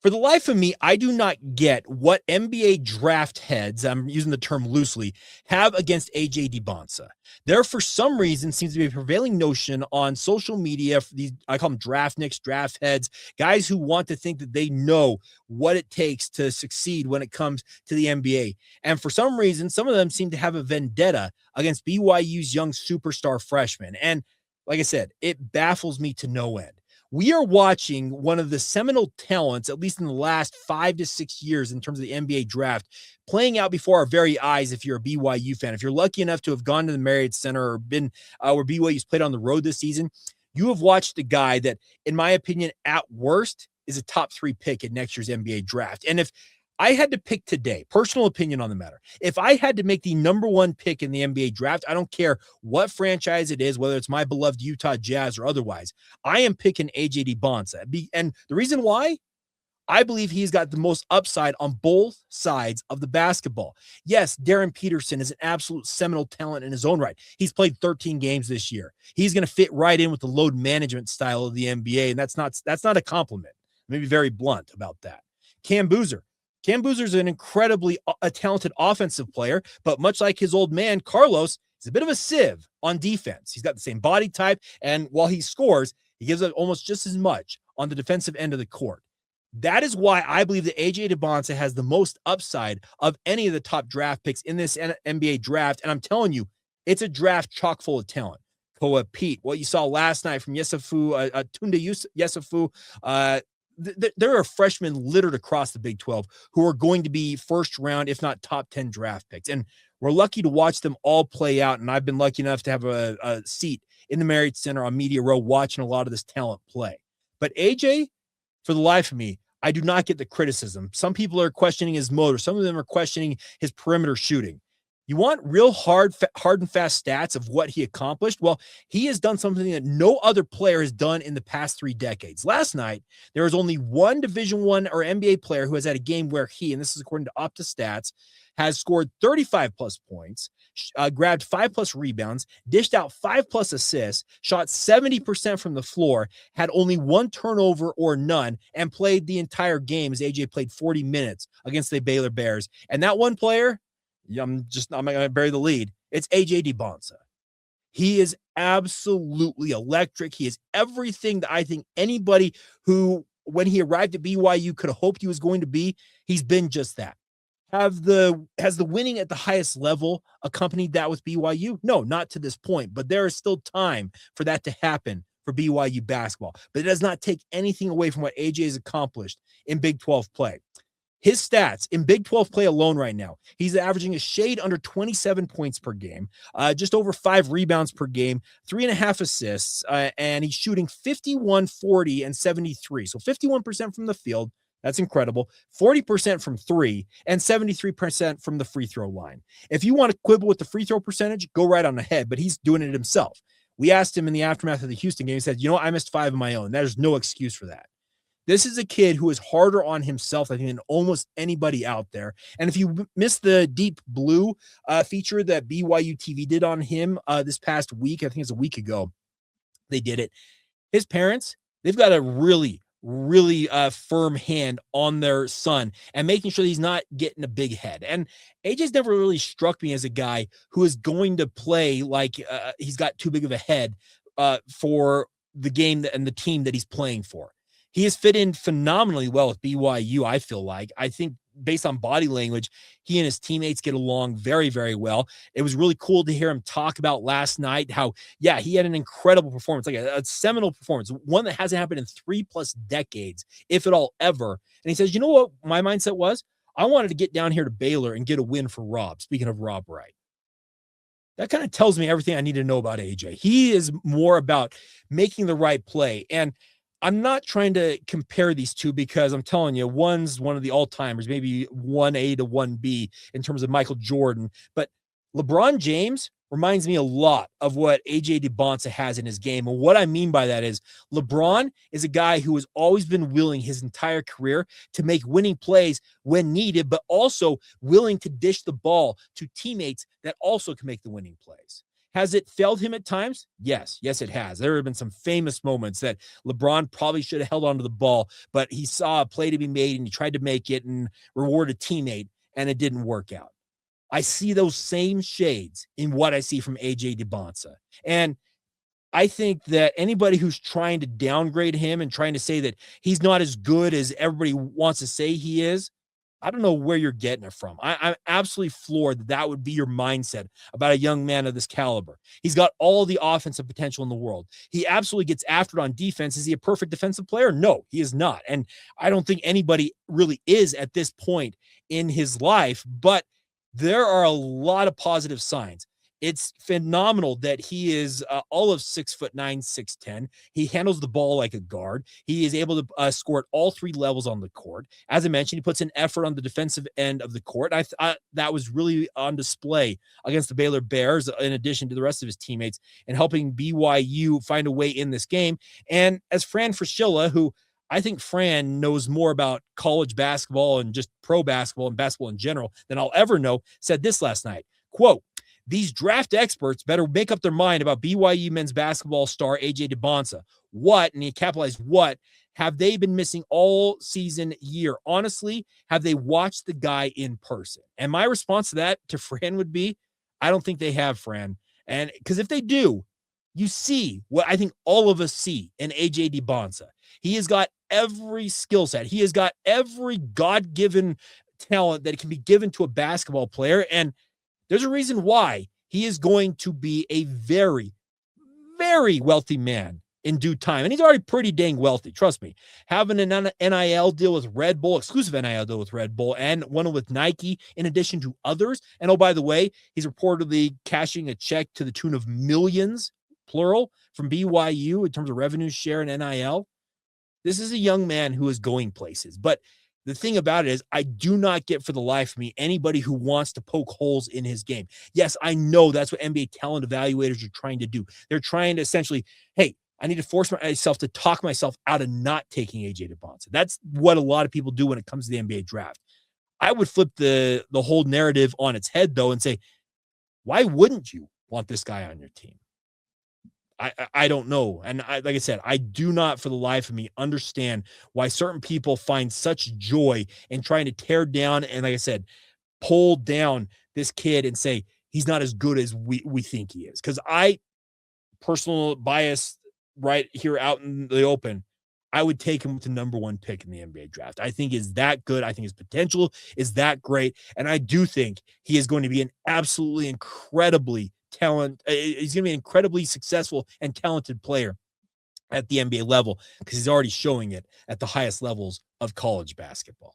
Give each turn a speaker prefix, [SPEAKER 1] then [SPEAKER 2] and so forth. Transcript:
[SPEAKER 1] For the life of me, I do not get what NBA draft heads, I'm using the term loosely, have against AJ Dybantsa. There, for some reason, seems to be a prevailing notion on social media, for these, I call them draft nicks, draft heads, guys who want to think that they know what it takes to succeed when it comes to the NBA. And for some reason, some of them seem to have a vendetta against BYU's young superstar freshman. And like I said, it baffles me to no end. We are watching one of the seminal talents, at least in the last 5 to 6 years in terms of the NBA draft, playing out before our very eyes if you're a BYU fan. If you're lucky enough to have gone to the Marriott Center or been where BYU's played on the road this season, you have watched a guy that, in my opinion, at worst, is a top 3 pick in next year's NBA draft. And if I had to pick today, personal opinion on the matter, if I had to make the number 1 pick in the NBA draft, I don't care what franchise it is, whether it's my beloved Utah Jazz or otherwise, I am picking AJ Dybantsa. And the reason why, I believe he's got the most upside on both sides of the basketball. Yes, Darryn Peterson is an absolute seminal talent in his own right. He's played 13 games this year. He's going to fit right in with the load management style of the NBA, and that's not a compliment. Maybe very blunt about that. Cam Boozer's an incredibly talented offensive player, but much like his old man, Carlos, he's a bit of a sieve on defense. He's got the same body type, and while he scores, he gives up almost just as much on the defensive end of the court. That is why I believe that AJ Dybantsa has the most upside of any of the top draft picks in this NBA draft, and I'm telling you, it's a draft chock full of talent. Koa Pete, what you saw last night from Yesufu, Tunde Yesufu, there are freshmen littered across the Big 12 who are going to be first round, if not top 10 draft picks. And we're lucky to watch them all play out. And I've been lucky enough to have a seat in the Marriott Center on Media Row watching a lot of this talent play. But AJ, for the life of me, I do not get the criticism. Some people are questioning his motor. Some of them are questioning his perimeter shooting. You want real hard and fast stats of what he accomplished? Well, he has done something that no other player has done in the past 3 decades. Last night, there was only one Division I or NBA player who has had a game where he, and this is according to Opta Stats, has scored 35-plus points, grabbed 5-plus rebounds, dished out 5-plus assists, shot 70% from the floor, had only 1 turnover or none, and played the entire game as AJ played 40 minutes against the Baylor Bears. And that one player, I'm not going to bury the lead. It's AJ Dybantsa. He is absolutely electric. He is everything that I think anybody who, when he arrived at BYU, could have hoped he was going to be. He's been just that. Has the winning at the highest level accompanied that with BYU? No, not to this point, but there is still time for that to happen for BYU basketball. But it does not take anything away from what AJ has accomplished in Big 12 play. His stats in Big 12 play alone right now, he's averaging a shade under 27 points per game, just over 5 rebounds per game, 3.5 assists, and he's shooting 51, 40, and 73. So 51% from the field. That's incredible. 40% from 3 and 73% from the free throw line. If you want to quibble with the free throw percentage, go right on ahead, but he's doing it himself. We asked him in the aftermath of the Houston game. He said, I missed 5 of my own. There's no excuse for that. This is a kid who is harder on himself, I think, than almost anybody out there. And if you missed the Deep Blue feature that BYU TV did on him this past week, I think it's a week ago, they did it. His parents, they've got a really firm hand on their son and making sure he's not getting a big head. And AJ's never really struck me as a guy who is going to play like he's got too big of a head for the game and the team that he's playing for. He has fit in phenomenally well with BYU, I feel like. I think based on body language, he and his teammates get along very, very well. It was really cool to hear him talk about last night how, he had an incredible performance, like a seminal performance, one that hasn't happened in 3+ decades, if at all ever. And he says, you know what my mindset was? I wanted to get down here to Baylor and get a win for Rob, speaking of Rob Wright. That kind of tells me everything I need to know about AJ. He is more about making the right play. And I'm not trying to compare these two because I'm telling you, one's one of the all-timers, maybe 1A to 1B in terms of Michael Jordan. But LeBron James reminds me a lot of what AJ Dybantsa has in his game. And what I mean by that is LeBron is a guy who has always been willing his entire career to make winning plays when needed, but also willing to dish the ball to teammates that also can make the winning plays. Has it failed him at times? Yes. Yes, it has. There have been some famous moments that LeBron probably should have held onto the ball, but he saw a play to be made and he tried to make it and reward a teammate, and it didn't work out. I see those same shades in what I see from AJ Dybantsa. And I think that anybody who's trying to downgrade him and trying to say that he's not as good as everybody wants to say he is, I don't know where you're getting it from. I'm absolutely floored that that would be your mindset about a young man of this caliber. He's got all the offensive potential in the world. He absolutely gets after it on defense. Is he a perfect defensive player? No, he is not. And I don't think anybody really is at this point in his life, but there are a lot of positive signs. It's phenomenal that he is all of 6'9", 6'10". He handles the ball like a guard. He is able to score at all three levels on the court. As I mentioned, he puts an effort on the defensive end of the court. That was really on display against the Baylor Bears, in addition to the rest of his teammates, and helping BYU find a way in this game. And as Fran Fraschilla, who I think Fran knows more about college basketball and just pro basketball and basketball in general than I'll ever know, said this last night, quote, "These draft experts better make up their mind about BYU men's basketball star AJ Dybantsa. What," and he capitalized what, "have they been missing all season year? Honestly, have they watched the guy in person?" And my response to that to Fran would be, I don't think they have, Fran. And because if they do, you see what I think all of us see in AJ Dybantsa. He has got every skill set. He has got every God-given talent that can be given to a basketball player. And there's a reason why he is going to be a very, very wealthy man in due time. And he's already pretty dang wealthy. Trust me. Having an NIL deal with Red Bull, exclusive NIL deal with Red Bull, and one with Nike, in addition to others. And oh, by the way, he's reportedly cashing a check to the tune of millions, plural, from BYU in terms of revenue share and NIL. This is a young man who is going places. But the thing about it is, I do not get for the life of me anybody who wants to poke holes in his game. Yes, I know that's what NBA talent evaluators are trying to do. They're trying to essentially, hey, I need to force myself to talk myself out of not taking AJ Dybantsa. That's what a lot of people do when it comes to the NBA draft. I would flip the whole narrative on its head, though, and say, why wouldn't you want this guy on your team? I don't know. And like I said, I do not for the life of me understand why certain people find such joy in trying to tear down and, like I said, pull down this kid and say he's not as good as we think he is. Because I, personal bias right here out in the open, I would take him with the number one pick in the NBA draft. I think is that good. I think his potential is that great. And I do think he is going to be an absolutely incredibly he's going to be an incredibly successful and talented player at the NBA level because he's already showing it at the highest levels of college basketball.